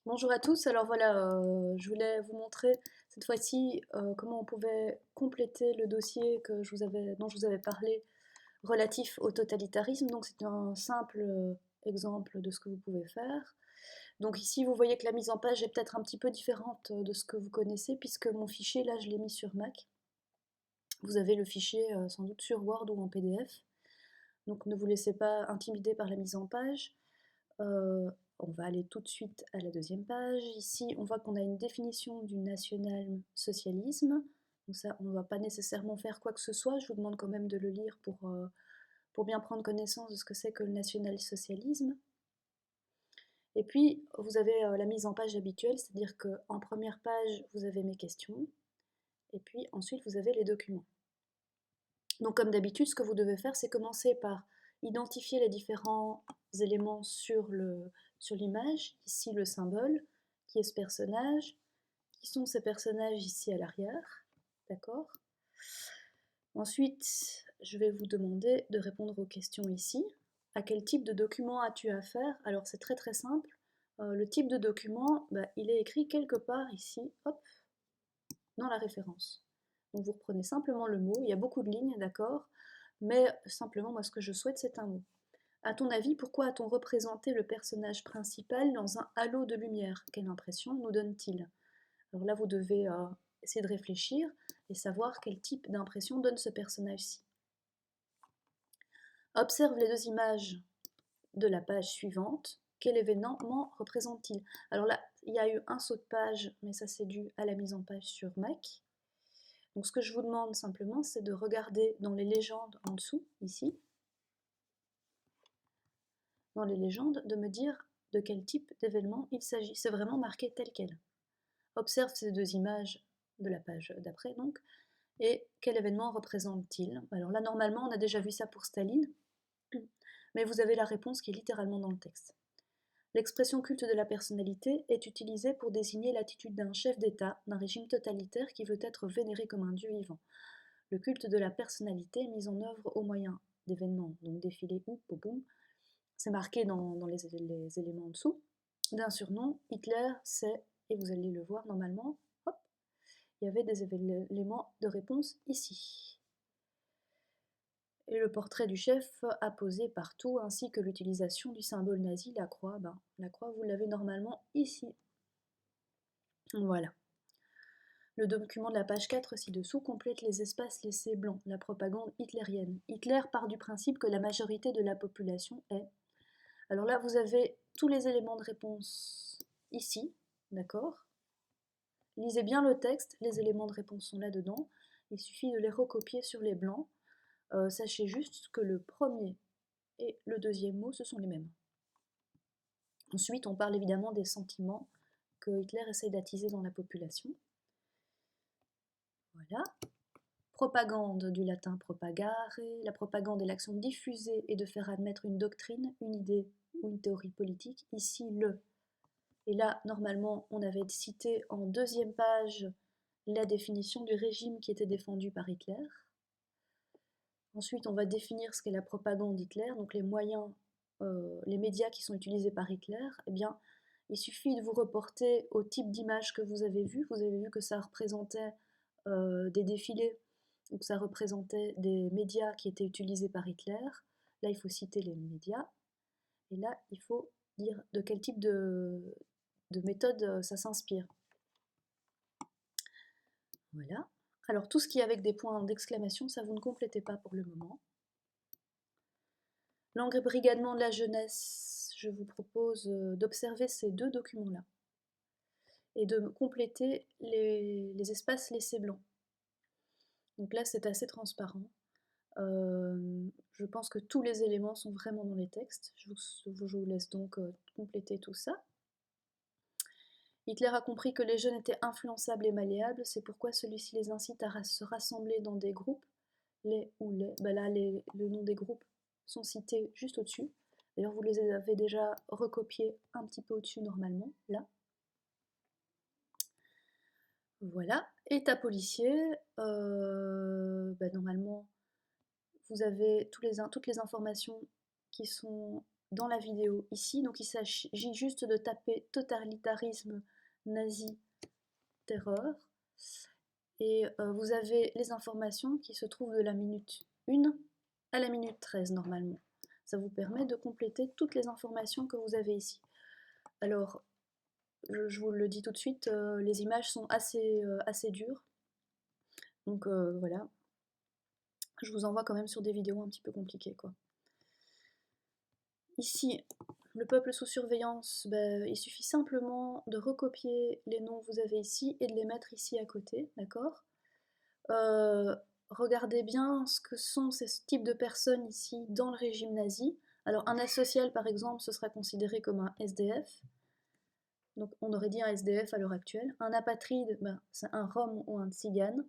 Bonjour à tous, alors voilà, je voulais vous montrer cette fois-ci comment on pouvait compléter le dossier dont je vous avais parlé relatif au totalitarisme. Donc c'est un simple exemple de ce que vous pouvez faire. Donc ici vous voyez que la mise en page est peut-être un petit peu différente de ce que vous connaissez puisque mon fichier là je l'ai mis sur Mac. Vous avez le fichier sans doute sur Word ou en PDF. Donc ne vous laissez pas intimider par la mise en page. Euh, on va aller tout de suite à la deuxième page. Ici, on voit qu'on a une définition du national-socialisme. Donc ça, on ne va pas nécessairement faire quoi que ce soit. Je vous demande quand même de le lire pour bien prendre connaissance de ce que c'est que le national-socialisme. Et puis, vous avez la mise en page habituelle, c'est-à-dire qu'en première page, vous avez mes questions. Et puis ensuite, vous avez les documents. Donc comme d'habitude, ce que vous devez faire, c'est commencer par identifier les différents éléments sur l'image, ici le symbole, qui est ce personnage, qui sont ces personnages ici à l'arrière, d'accord? Ensuite, je vais vous demander de répondre aux questions ici. À quel type de document as-tu affaire? Alors c'est très très simple. Le type de document, il est écrit quelque part ici, hop, dans la référence. Donc vous reprenez simplement le mot, il y a beaucoup de lignes, d'accord, mais simplement moi ce que je souhaite c'est un mot. À ton avis, pourquoi a-t-on représenté le personnage principal dans un halo de lumière? Quelle impression nous donne-t-il? Alors là vous devez essayer de réfléchir et savoir quel type d'impression donne ce personnage-ci. Observe les deux images de la page suivante. Quel événement représente-t-il? Alors là, il y a eu un saut de page, mais ça c'est dû à la mise en page sur Mac. Donc ce que je vous demande simplement, c'est de regarder dans les légendes en dessous, ici, dans les légendes, de me dire de quel type d'événement il s'agit. C'est vraiment marqué tel quel. Observe ces deux images de la page d'après, donc, et quel événement représente-t-il? Alors là, normalement, on a déjà vu ça pour Staline, mais vous avez la réponse qui est littéralement dans le texte. L'expression culte de la personnalité est utilisée pour désigner l'attitude d'un chef d'État d'un régime totalitaire qui veut être vénéré comme un dieu vivant. Le culte de la personnalité est mis en œuvre au moyen d'événements, donc défilés ou boum, c'est marqué dans les éléments en dessous, d'un surnom, Hitler, c'est, et vous allez le voir normalement, hop, il y avait des éléments de réponse ici. Et le portrait du chef apposé partout, ainsi que l'utilisation du symbole nazi, la croix, la croix vous l'avez normalement ici. Voilà. Le document de la page 4 ci-dessous complète les espaces laissés blancs, la propagande hitlérienne. Hitler part du principe que la majorité de la population est. Alors là, vous avez tous les éléments de réponse ici, d'accord? Lisez bien le texte, les éléments de réponse sont là-dedans. Il suffit de les recopier sur les blancs. Sachez juste que le premier et le deuxième mot, ce sont les mêmes. Ensuite, on parle évidemment des sentiments que Hitler essaie d'attiser dans la population. Voilà. Propagande, du latin propagare. La propagande est l'action de diffuser et de faire admettre une doctrine, une idée ou une théorie politique. Ici, le. Et là, normalement, on avait cité en deuxième page la définition du régime qui était défendu par Hitler. Ensuite, on va définir ce qu'est la propagande Hitler, donc les moyens, les médias qui sont utilisés par Hitler. Eh bien, il suffit de vous reporter au type d'image que vous avez vu. Vous avez vu que ça représentait des défilés, donc ça représentait des médias qui étaient utilisés par Hitler. Là, il faut citer les médias. Et là, il faut dire de quel type de méthode ça s'inspire. Voilà. Alors, tout ce qui est avec des points d'exclamation, ça vous ne complétez pas pour le moment. L'embrigadement de la jeunesse, je vous propose d'observer ces deux documents-là et de compléter les espaces laissés blancs. Donc là, c'est assez transparent. Je pense que tous les éléments sont vraiment dans les textes. Je vous laisse donc compléter tout ça. Hitler a compris que les jeunes étaient influençables et malléables, c'est pourquoi celui-ci les incite à se rassembler dans des groupes. Les ou les, là le nom des groupes sont cités juste au-dessus. D'ailleurs, vous les avez déjà recopiés un petit peu au-dessus normalement, là. Voilà. État policier, normalement, vous avez toutes les informations qui sont dans la vidéo ici. Donc il s'agit juste de taper totalitarisme nazi terreur. Et vous avez les informations qui se trouvent de la minute 1 à la minute 13 normalement. Ça vous permet de compléter toutes les informations que vous avez ici. Alors, je vous le dis tout de suite, les images sont assez dures. Donc voilà, je vous envoie quand même sur des vidéos un petit peu compliquées, quoi. Ici, le peuple sous surveillance, il suffit simplement de recopier les noms que vous avez ici et de les mettre ici à côté, d'accord? Regardez bien ce que sont ces types de personnes ici dans le régime nazi. Alors un asocial par exemple, ce sera considéré comme un SDF. Donc on aurait dit un SDF à l'heure actuelle. Un apatride, c'est un Rom ou un Tzigane.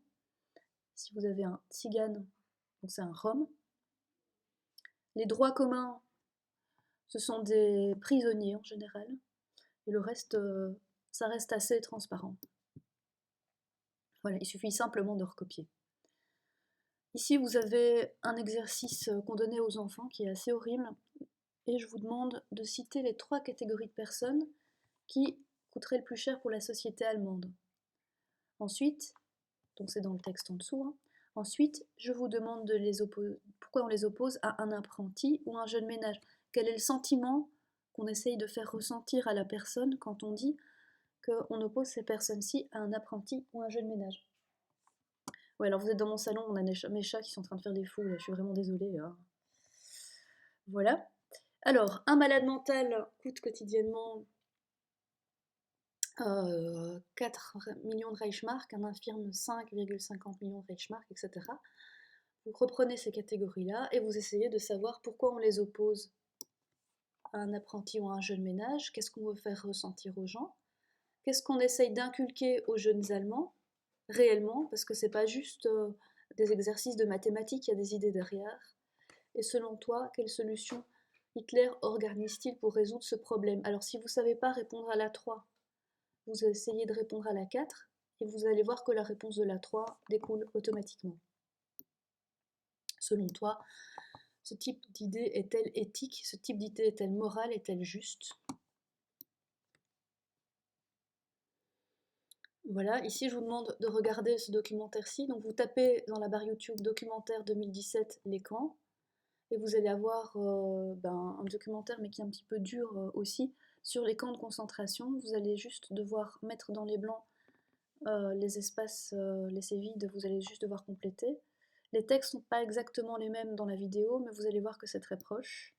Si vous avez un Tzigane, donc c'est un Rom. Les droits communs, ce sont des prisonniers en général. Et le reste, ça reste assez transparent. Voilà, il suffit simplement de recopier. Ici, vous avez un exercice qu'on donnait aux enfants qui est assez horrible. Et je vous demande de citer les 3 catégories de personnes qui coûteraient le plus cher pour la société allemande. Ensuite, donc c'est dans le texte en dessous, hein. Ensuite, je vous demande de les opposer, pourquoi on les oppose à un apprenti ou un jeune ménage. Quel est le sentiment qu'on essaye de faire ressentir à la personne quand on dit qu'on oppose ces personnes-ci à un apprenti ou un jeune ménage? Ouais, alors vous êtes dans mon salon, on a mes chats qui sont en train de faire des fous, là, je suis vraiment désolée. Hein. Voilà. Alors, un malade mental coûte quotidiennement 4 millions de Reichsmark, un infirme 5,50 millions de Reichsmark, etc. Vous reprenez ces catégories-là et vous essayez de savoir pourquoi on les oppose à un apprenti ou à un jeune ménage, qu'est-ce qu'on veut faire ressentir aux gens, qu'est-ce qu'on essaye d'inculquer aux jeunes Allemands, réellement, parce que c'est pas juste des exercices de mathématiques, il y a des idées derrière. Et selon toi, quelle solution Hitler organise-t-il pour résoudre ce problème? Alors si vous ne savez pas répondre à la 3, vous essayez de répondre à la 4, et vous allez voir que la réponse de la 3 découle automatiquement. Selon toi, ce type d'idée est-elle éthique? Ce type d'idée est-elle morale? Est-elle juste? Voilà, ici je vous demande de regarder ce documentaire-ci. Donc vous tapez dans la barre YouTube documentaire 2017 les camps, et vous allez avoir un documentaire, mais qui est un petit peu dur aussi, sur les camps de concentration. Vous allez juste devoir mettre dans les blancs les espaces laissés vides, vous allez juste devoir compléter. Les textes ne sont pas exactement les mêmes dans la vidéo, mais vous allez voir que c'est très proche.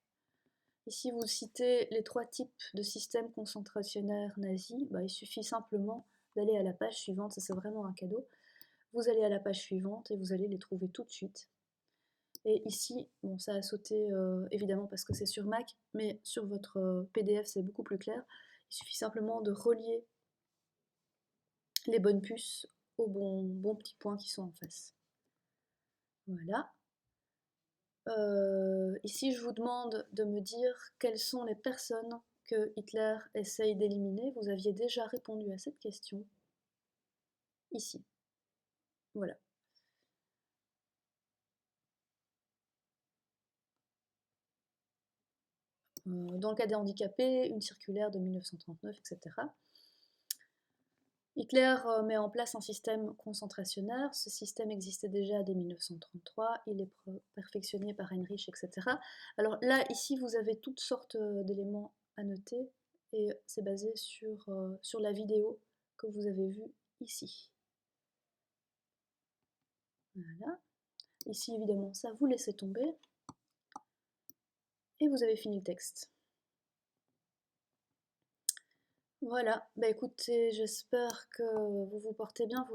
Ici, vous citez les 3 types de systèmes concentrationnaires nazis. Il suffit simplement d'aller à la page suivante, ça c'est vraiment un cadeau. Vous allez à la page suivante et vous allez les trouver tout de suite. Et ici, bon, ça a sauté évidemment parce que c'est sur Mac, mais sur votre PDF c'est beaucoup plus clair. Il suffit simplement de relier les bonnes puces aux bons petits points qui sont en face. Voilà. Ici, je vous demande de me dire quelles sont les personnes que Hitler essaye d'éliminer. Vous aviez déjà répondu à cette question ici. Voilà. Dans le cas des handicapés, une circulaire de 1939, etc. Hitler met en place un système concentrationnaire. Ce système existait déjà dès 1933. Il est perfectionné par Heinrich, etc. Alors là, ici, vous avez toutes sortes d'éléments à noter. Et c'est basé sur la vidéo que vous avez vue ici. Voilà. Ici, évidemment, ça, vous laissez tomber. Et vous avez fini le texte. Voilà. Écoutez, j'espère que vous vous portez bien.